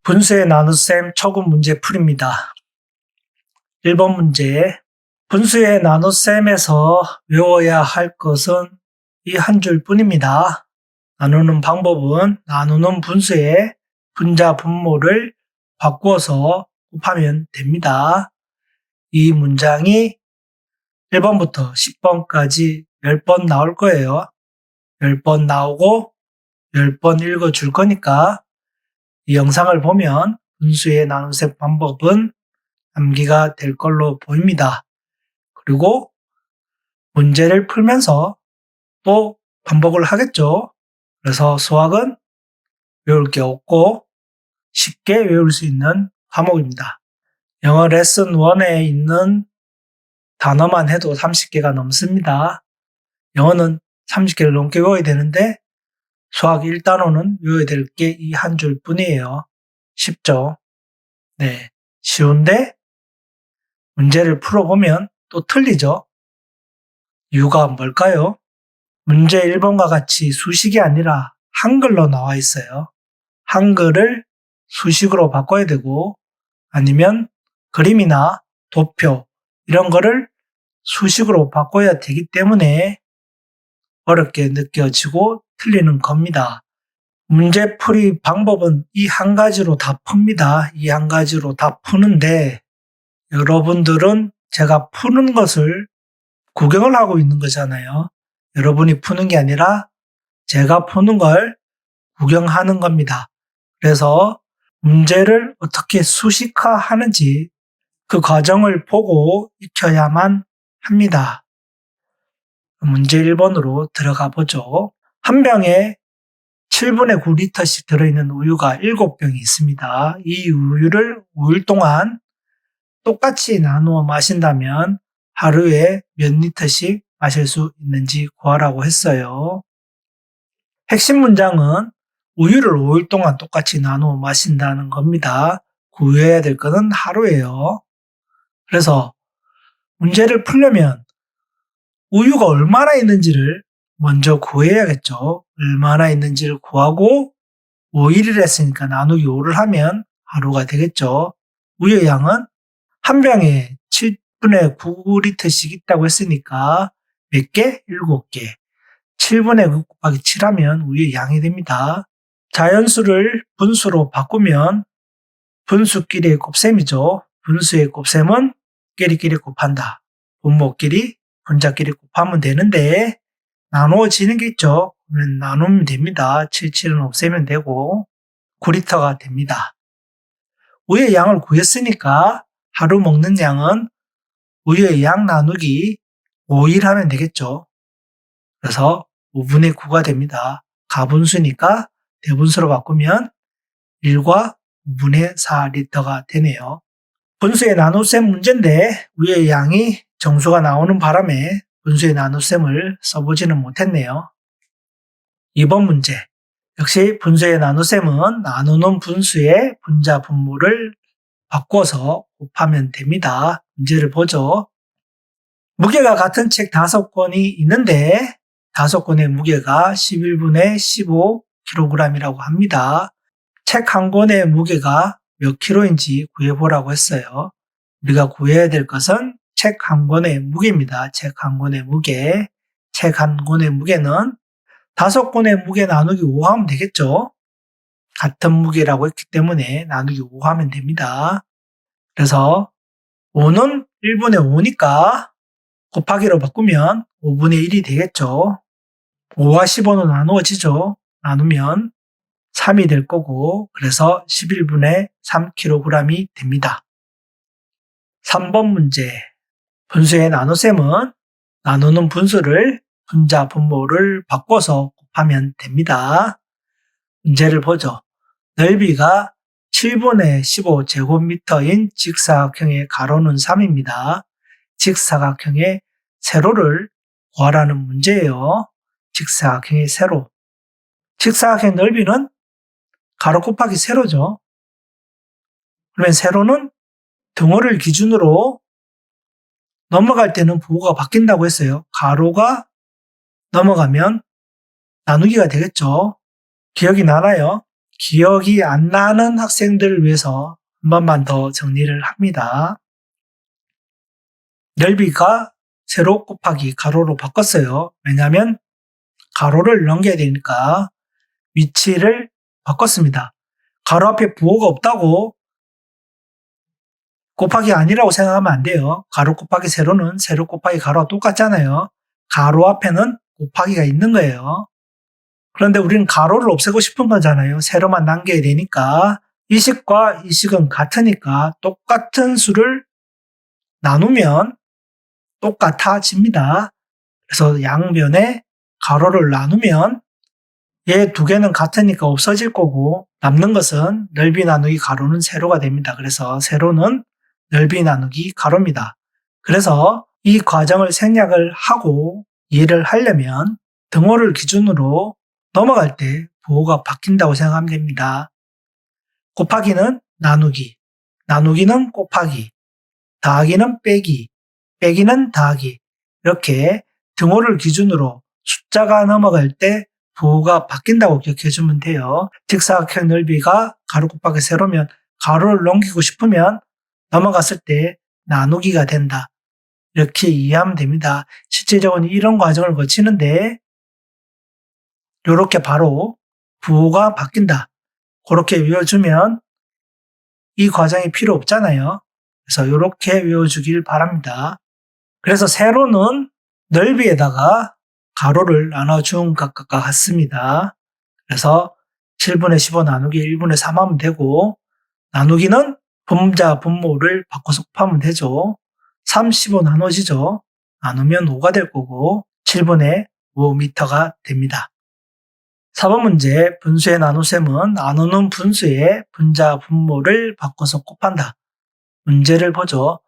분수의 나눗셈 초급 문제 풀이입니다. 1번 문제. 분수의 나눗셈에서 외워야 할 것은 이 한 줄 뿐입니다. 나누는 방법은 나누는 분수의 분자 분모를 바꾸어서 곱하면 됩니다. 이 문장이 1번부터 10번까지 10번 나올 거예요. 10번 나오고 10번 읽어줄 거니까 이 영상을 보면 분수의 나눗셈 방법은 암기가 될 걸로 보입니다. 그리고 문제를 풀면서 또 반복을 하겠죠. 그래서 수학은 외울 게 없고 쉽게 외울 수 있는 과목입니다. 영어 레슨 1에 있는 단어만 해도 30개가 넘습니다. 영어는 30개를 넘게 외워야 되는데 수학 1단원은 외워야 될 게 이 한 줄 뿐이에요. 쉽죠? 네, 쉬운데 문제를 풀어보면 또 틀리죠? 이유가 뭘까요? 문제 1번과 같이 수식이 아니라 한글로 나와 있어요. 한글을 수식으로 바꿔야 되고 아니면 그림이나 도표 이런 거를 수식으로 바꿔야 되기 때문에 어렵게 느껴지고 틀리는 겁니다. 문제풀이 방법은 이 한 가지로 다 풉니다. 이 한 가지로 다 푸는데 여러분들은 제가 푸는 것을 구경을 하고 있는 거잖아요. 여러분이 푸는 게 아니라 제가 푸는 걸 구경하는 겁니다. 그래서 문제를 어떻게 수식화하는지 그 과정을 보고 익혀야만 합니다. 문제 1번으로 들어가 보죠. 한 병에 7분의 9리터씩 들어있는 우유가 7병이 있습니다. 이 우유를 5일 동안 똑같이 나누어 마신다면 하루에 몇 리터씩 마실 수 있는지 구하라고 했어요. 핵심 문장은 우유를 5일 동안 똑같이 나누어 마신다는 겁니다. 구해야 될 것은 하루예요. 그래서 문제를 풀려면 우유가 얼마나 있는지를 먼저 구해야겠죠. 얼마나 있는지를 구하고 5일을 했으니까 나누기 5를 하면 하루가 되겠죠. 우유의 양은 한 병에 7분의 9리터씩 있다고 했으니까 몇 개? 7개. 7분의 9 곱하기 7하면 우유의 양이 됩니다. 자연수를 분수로 바꾸면 분수끼리의 곱셈이죠. 분수의 곱셈은 끼리끼리 곱한다. 분모끼리, 분자끼리 곱하면 되는데 나누어지는 게 있죠. 그러면 나누면 됩니다. 7은 없애면 되고 9리터가 됩니다. 우유의 양을 구했으니까 하루 먹는 양은 우유의 양 나누기 5일 하면 되겠죠. 그래서 5분의 9가 됩니다. 가분수니까 대분수로 바꾸면 1과 5분의 4리터가 되네요. 분수의 나눗셈 문제인데 우유의 양이 정수가 나오는 바람에 분수의 나눗셈을 써보지는 못했네요. 2번 문제. 역시 분수의 나눗셈은 나누는 분수의 분자 분모를 바꿔서 곱하면 됩니다. 문제를 보죠. 무게가 같은 책 5권이 있는데 5권의 무게가 11분의 15kg이라고 합니다. 책 한 권의 무게가 몇 킬로인지 구해보라고 했어요. 우리가 구해야 될 것은 책 한 권의 무게입니다. 책 한 권의 무게. 책 한 권의 무게는 5권의 무게 나누기 5 하면 되겠죠. 같은 무게라고 했기 때문에 나누기 5 하면 됩니다. 그래서 5는 1분의 5니까 곱하기로 바꾸면 5분의 1이 되겠죠. 5와 15는 나누어지죠. 나누면 3이 될 거고 그래서 11분의 3kg이 됩니다. 3번 문제. 분수의 나눗셈은 나누는 분수를 분자 분모를 바꿔서 곱하면 됩니다. 문제를 보죠. 넓이가 7분의 15제곱미터인 직사각형의 가로는 3입니다. 직사각형의 세로를 구하라는 문제예요. 직사각형의 세로. 직사각형 넓이는 가로 곱하기 세로죠. 그러면 세로는 등호를 기준으로 넘어갈 때는 부호가 바뀐다고 했어요. 가로가 넘어가면 나누기가 되겠죠. 기억이 나나요? 기억이 안 나는 학생들을 위해서 한 번만 더 정리를 합니다. 넓이가 세로 곱하기 가로로 바꿨어요. 왜냐하면 가로를 넘겨야 되니까 위치를 바꿨습니다. 가로 앞에 부호가 없다고 곱하기 아니라고 생각하면 안 돼요. 가로 곱하기 세로는 세로 곱하기 가로와 똑같잖아요. 가로 앞에는 곱하기가 있는 거예요. 그런데 우리는 가로를 없애고 싶은 거잖아요. 세로만 남겨야 되니까. 이 식과 이 식은 같으니까 똑같은 수를 나누면 똑같아집니다. 그래서 양변에 가로를 나누면 얘 두 개는 같으니까 없어질 거고 남는 것은 넓이 나누기 가로는 세로가 됩니다. 그래서 세로는 넓이 나누기 가로입니다. 그래서 이 과정을 생략을 하고 이해를 하려면 등호를 기준으로 넘어갈 때 부호가 바뀐다고 생각하면 됩니다. 곱하기는 나누기, 나누기는 곱하기, 더하기는 빼기, 빼기는 더하기 이렇게 등호를 기준으로 숫자가 넘어갈 때 부호가 바뀐다고 기억해 주면 돼요. 직사각형 넓이가 가로 곱하기 세로면 가로를 넘기고 싶으면 넘어갔을 때 나누기가 된다. 이렇게 이해하면 됩니다. 실제적으로 이런 과정을 거치는데 이렇게 바로 부호가 바뀐다. 그렇게 외워주면 이 과정이 필요 없잖아요. 그래서 이렇게 외워주길 바랍니다. 그래서 세로는 넓이에다가 가로를 나눠준 것과 같습니다. 그래서 7분의 15 나누기 1분의 3 하면 되고 나누기는 분자 분모를 바꿔서 곱하면 되죠. 3, 15 나눠지죠. 나누면 5가 될 거고 7분의 5m가 됩니다. 4번 문제 분수의 나눗셈은 나누는 분수의 분자 분모를 바꿔서 곱한다. 문제를 보죠.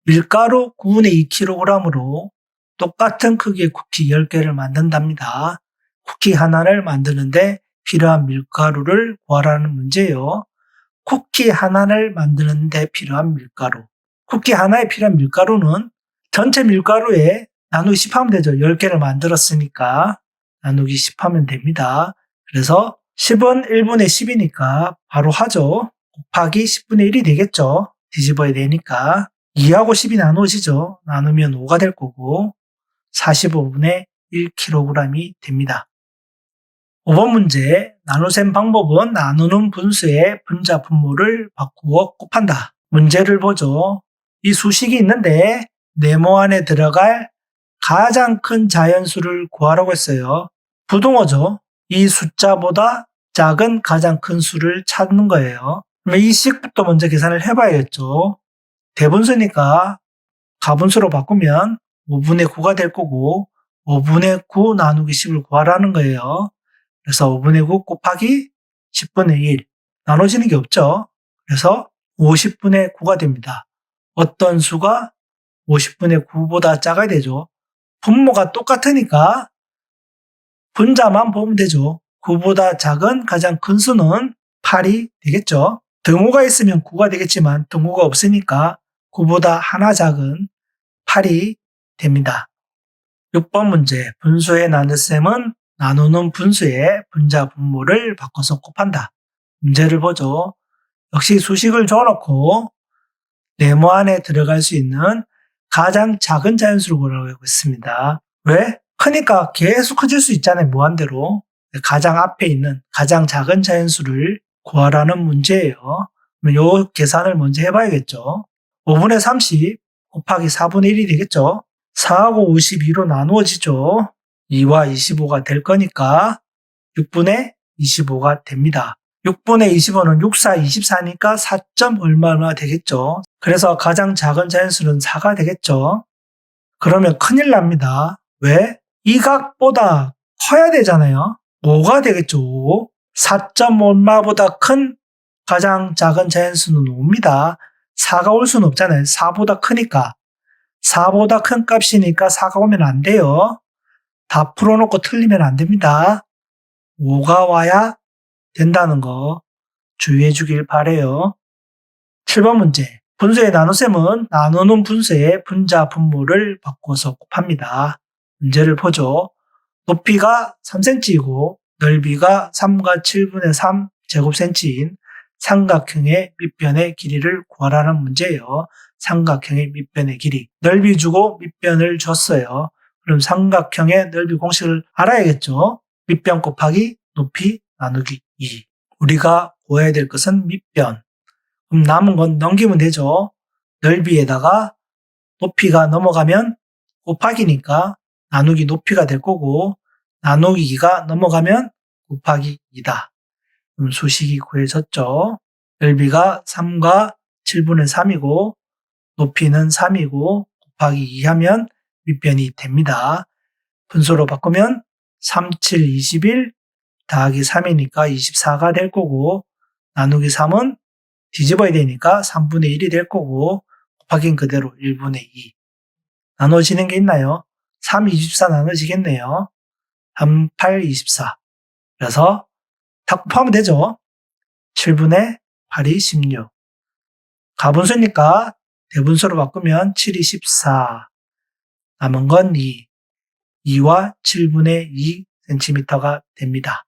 밀가루 9분의 2kg으로 똑같은 크기의 쿠키 10개를 만든답니다. 쿠키 하나를 만드는데 필요한 밀가루를 구하라는 문제예요. 쿠키 하나를 만드는데 필요한 밀가루. 쿠키 하나에 필요한 밀가루는 전체 밀가루에 나누기 10 하면 되죠. 10개를 만들었으니까 나누기 10 하면 됩니다. 그래서 10은 1분의 10이니까 바로 하죠. 곱하기 10분의 1이 되겠죠. 뒤집어야 되니까. 2하고 10이 나누어지죠. 나누면 5가 될 거고 45분의 1kg이 됩니다. 5번 문제 나눗셈 방법은 나누는 분수의 분자 분모를 바꾸어 곱한다. 문제를 보죠. 이 수식이 있는데 네모 안에 들어갈 가장 큰 자연수를 구하라고 했어요. 부등호죠. 이 숫자보다 작은 가장 큰 수를 찾는 거예요. 그러면 이 식부터 먼저 계산을 해봐야겠죠. 대분수니까 가분수로 바꾸면 5분의 9가 될 거고 5분의 9 나누기 10을 구하라는 거예요. 그래서 5분의 9 곱하기 10분의 1 나눠지는 게 없죠. 그래서 50분의 9가 됩니다. 어떤 수가 50분의 9보다 작아야 되죠. 분모가 똑같으니까 분자만 보면 되죠. 9보다 작은 가장 큰 수는 8이 되겠죠. 등호가 있으면 9가 되겠지만 등호가 없으니까 9보다 하나 작은 8이 됩니다. 6번 문제 분수의 나눗셈은 나누는 분수의 분자 분모를 바꿔서 곱한다. 문제를 보죠. 역시 수식을 줘놓고 네모 안에 들어갈 수 있는 가장 작은 자연수를 구하라고 했습니다. 왜? 크니까 계속 커질 수 있잖아요. 무한대로. 가장 앞에 있는 가장 작은 자연수를 구하라는 문제예요. 그럼 이 계산을 먼저 해봐야겠죠. 5분의 30 곱하기 4분의 1이 되겠죠. 4하고 52로 나누어지죠. 2와 25가 될 거니까 6분의 25가 됩니다. 6분의 25는 6, 4, 24니까 4. 얼마나 되겠죠. 그래서 가장 작은 자연수는 4가 되겠죠. 그러면 큰일 납니다. 왜? 이 각보다 커야 되잖아요. 5가 되겠죠. 4. 얼마보다 큰 가장 작은 자연수는 5입니다. 4가 올 수는 없잖아요. 4보다 크니까. 4보다 큰 값이니까 4가 오면 안 돼요. 다 풀어놓고 틀리면 안 됩니다. 5가 와야 된다는 거 주의해 주길 바래요. 7번 문제. 분수의 나눗셈은 나누는 분수의 분자 분모를 바꿔서 곱합니다. 문제를 보죠. 높이가 3cm이고 넓이가 3과 7분의 3 제곱센치인 삼각형의 밑변의 길이를 구하라는 문제예요. 삼각형의 밑변의 길이. 넓이 주고 밑변을 줬어요. 그럼 삼각형의 넓이 공식을 알아야겠죠. 밑변 곱하기 높이 나누기 2. 우리가 구해야 될 것은 밑변. 그럼 남은 건 넘기면 되죠. 넓이에다가 높이가 넘어가면 곱하기니까 나누기 높이가 될 거고, 나누기가 넘어가면 곱하기 2다. 그럼 수식이 구해졌죠. 넓이가 3과 7분의 3이고 높이는 3이고 곱하기 2 하면 밑변이 됩니다. 분수로 바꾸면 3, 7, 21 더하기 3이니까 24가 될 거고, 나누기 3은 뒤집어야 되니까 3분의 1이 될 거고, 곱하기는 그대로 1분의 2. 나눠지는 게 있나요? 3, 24 나눠지겠네요. 3, 8, 24. 그래서 다 곱하면 되죠. 7분의 8이 16. 가분수니까 대분수로 바꾸면 7이 14. 남은 건 2. 2와 7분의 2cm가 됩니다.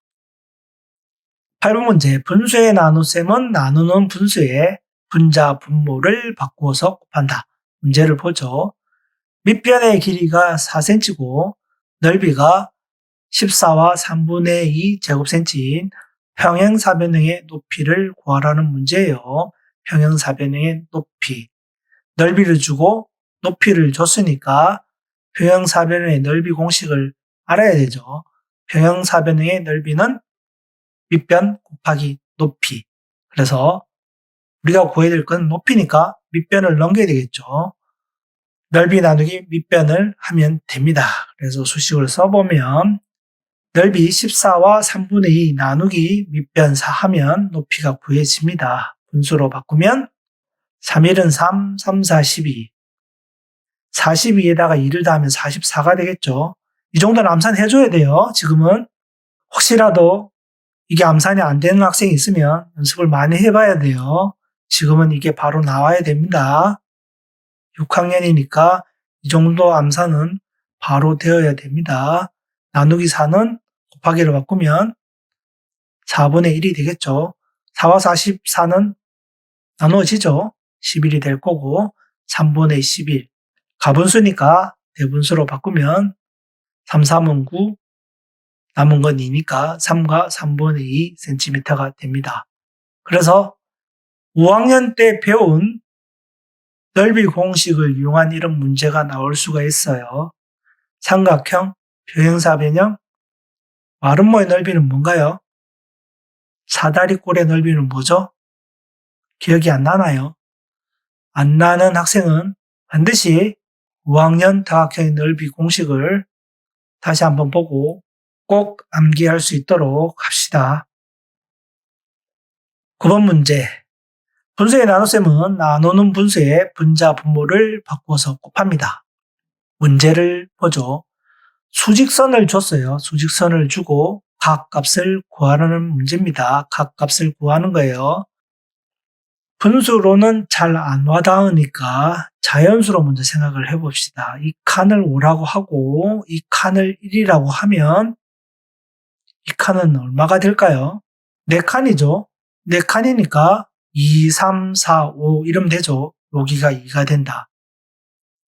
8번 문제. 분수의 나눗셈은 나누는 분수의 분자 분모를 바꾸어서 곱한다. 문제를 보죠. 밑변의 길이가 4cm고 넓이가 14와 3분의 2 제곱센치인 평행사변형의 높이를 구하라는 문제예요. 평행사변형의 높이. 넓이를 주고 높이를 줬으니까 평행사변형의 넓이 공식을 알아야 되죠. 평행사변형의 넓이는 밑변 곱하기 높이. 그래서 우리가 구해야 될 건 높이니까 밑변을 넘겨야 되겠죠. 넓이 나누기 밑변을 하면 됩니다. 그래서 수식을 써보면 넓이 14와 3분의 2 나누기 밑변 4 하면 높이가 구해집니다. 분수로 바꾸면 3일은 3, 3, 4, 12. 42에다가 2를 더하면 44가 되겠죠. 이 정도는 암산해줘야 돼요. 지금은 혹시라도 이게 암산이 안 되는 학생이 있으면 연습을 많이 해봐야 돼요. 지금은 이게 바로 나와야 됩니다. 6학년이니까 이 정도 암산은 바로 되어야 됩니다. 나누기 4는 곱하기를 바꾸면 4분의 1이 되겠죠. 4와 44는 나누어지죠. 11이 될 거고 3분의 11. 가분수니까 대분수로 바꾸면 3, 3은 9, 남은 건 2니까 3과 3분의 2cm가 됩니다. 그래서 5학년 때 배운 넓이 공식을 이용한 이런 문제가 나올 수가 있어요. 삼각형, 평행사변형, 마름모의 넓이는 뭔가요? 사다리꼴의 넓이는 뭐죠? 기억이 안 나나요? 안 나는 학생은 반드시 5학년 다각형의 넓이 공식을 다시 한번 보고 꼭 암기할 수 있도록 합시다. 9번 문제. 분수의 나눗셈은 나누는 분수의 분자 분모를 바꾸어서 곱합니다. 문제를 보죠. 수직선을 줬어요. 수직선을 주고 각 값을 구하라는 문제입니다. 각 값을 구하는 거예요. 분수로는 잘 안 와닿으니까 자연수로 먼저 생각을 해봅시다. 이 칸을 5라고 하고 이 칸을 1이라고 하면 이 칸은 얼마가 될까요? 4칸이죠. 4칸이니까 2, 3, 4, 5 이러면 되죠. 여기가 2가 된다.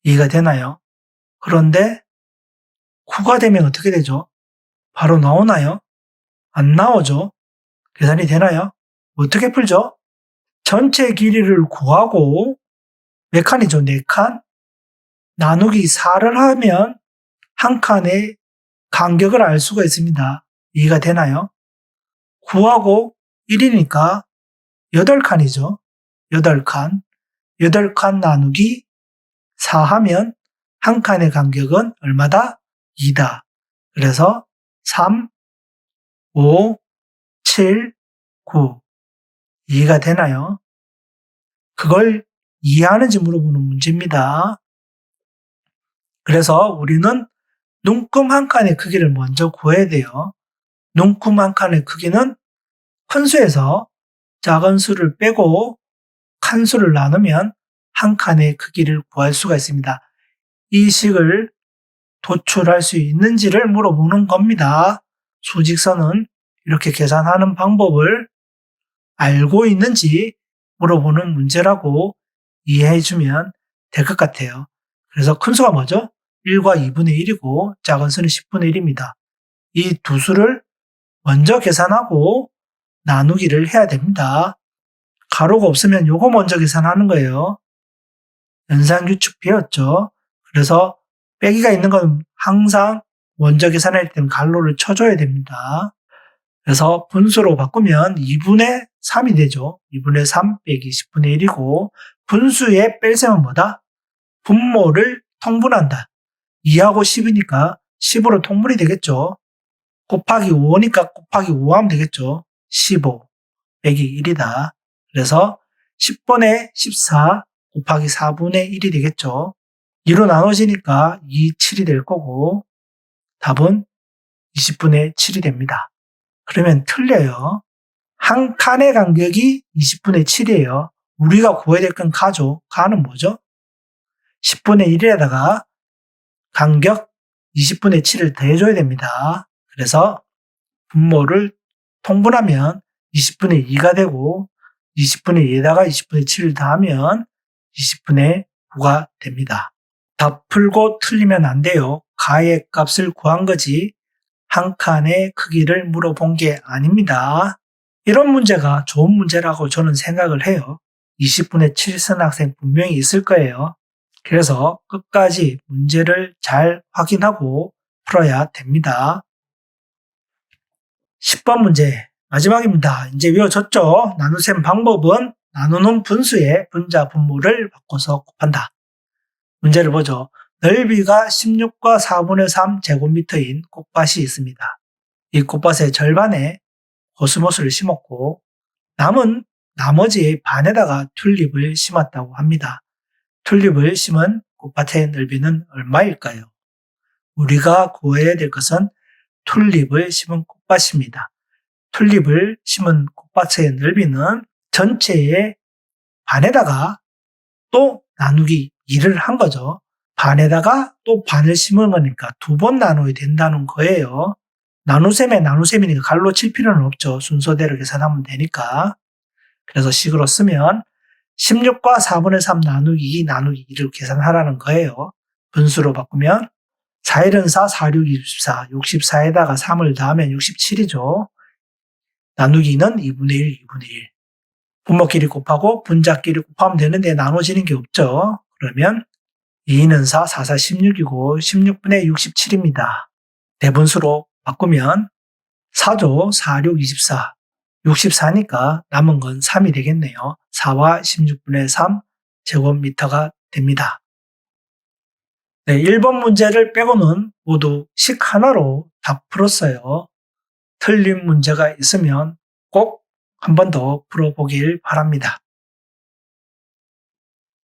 2가 되나요? 그런데 9가 되면 어떻게 되죠? 바로 나오나요? 안 나오죠. 계산이 되나요? 어떻게 풀죠? 전체 길이를 구하고 몇 칸이죠? 4칸? 나누기 4를 하면 한 칸의 간격을 알 수가 있습니다. 이해가 되나요? 9하고 1이니까 8칸이죠. 8칸. 8칸 나누기 4 하면 한 칸의 간격은 얼마다? 2다. 그래서 3, 5, 7, 9. 이해가 되나요? 그걸 이해하는지 물어보는 문제입니다. 그래서 우리는 눈금 한 칸의 크기를 먼저 구해야 돼요. 눈금 한 칸의 크기는 큰 수에서 작은 수를 빼고 큰 수를 나누면 한 칸의 크기를 구할 수가 있습니다. 이 식을 도출할 수 있는지를 물어보는 겁니다. 수직선은 이렇게 계산하는 방법을 알고 있는지 물어보는 문제라고 이해해주면 될 것 같아요. 그래서 큰 수가 뭐죠? 1과 2분의 1이고 작은 수는 10분의 1입니다. 이 두 수를 먼저 계산하고 나누기를 해야 됩니다. 가로가 없으면 요거 먼저 계산하는 거예요. 연산규칙 배웠죠? 그래서 빼기가 있는 건 항상 먼저 계산할 때는 가로를 쳐줘야 됩니다. 그래서 분수로 바꾸면 2분의 3이 되죠. 2분의 3 빼기 10분의 1이고 분수의 뺄셈은 뭐다? 분모를 통분한다. 2하고 10이니까 10으로 통분이 되겠죠. 곱하기 5니까 곱하기 5 하면 되겠죠. 15 빼기 1이다. 그래서 10분의 14 곱하기 4분의 1이 되겠죠. 2로 나눠지니까 2, 7이 될 거고 답은 20분의 7이 됩니다. 그러면 틀려요. 한 칸의 간격이 20분의 7이에요. 우리가 구해야 될 건 가죠. 가는 뭐죠? 10분의 1에다가 간격 20분의 7을 더해줘야 됩니다. 그래서 분모를 통분하면 20분의 2가 되고 20분의 2에다가 20분의 7을 더하면 20분의 9가 됩니다. 답 풀고 틀리면 안 돼요. 가의 값을 구한 거지 한 칸의 크기를 물어본 게 아닙니다. 이런 문제가 좋은 문제라고 저는 생각을 해요. 20분의 7 쓰는 학생 분명히 있을 거예요. 그래서 끝까지 문제를 잘 확인하고 풀어야 됩니다. 10번 문제 마지막입니다. 이제 외워졌죠? 나눗셈 방법은 나누는 분수의 분자 분모를 바꿔서 곱한다. 문제를 보죠. 넓이가 16과 4분의 3 제곱미터인 꽃밭이 있습니다. 이 꽃밭의 절반에 코스모스를 심었고 남은 나머지 반에다가 튤립을 심었다고 합니다. 튤립을 심은 꽃밭의 넓이는 얼마일까요? 우리가 구해야 될 것은 튤립을 심은 꽃밭입니다. 튤립을 심은 꽃밭의 넓이는 전체의 반에다가 또 나누기 2를 한 거죠. 반에다가 또 반을 심은 거니까 두 번 나눠야 된다는 거예요. 나눗셈에 나눗셈이니까 갈로 칠 필요는 없죠. 순서대로 계산하면 되니까. 그래서 식으로 쓰면 16과 4분의 3 나누기 2 나누기 2를 계산하라는 거예요. 분수로 바꾸면 4, 1은 4, 4, 6, 24. 64에다가 3을 더하면 67이죠. 나누기는 2분의 1, 2분의 1. 분모끼리 곱하고 분자끼리 곱하면 되는데 나눠지는 게 없죠. 그러면 2는 4, 4, 4, 16이고 16분의 67입니다. 대분수로 바꾸면 4조, 4, 6, 24. 64니까 남은 건 3이 되겠네요. 4와 16분의 3 제곱미터가 됩니다. 네, 1번 문제를 빼고는 모두 식 하나로 다 풀었어요. 틀린 문제가 있으면 꼭 한 번 더 풀어보길 바랍니다.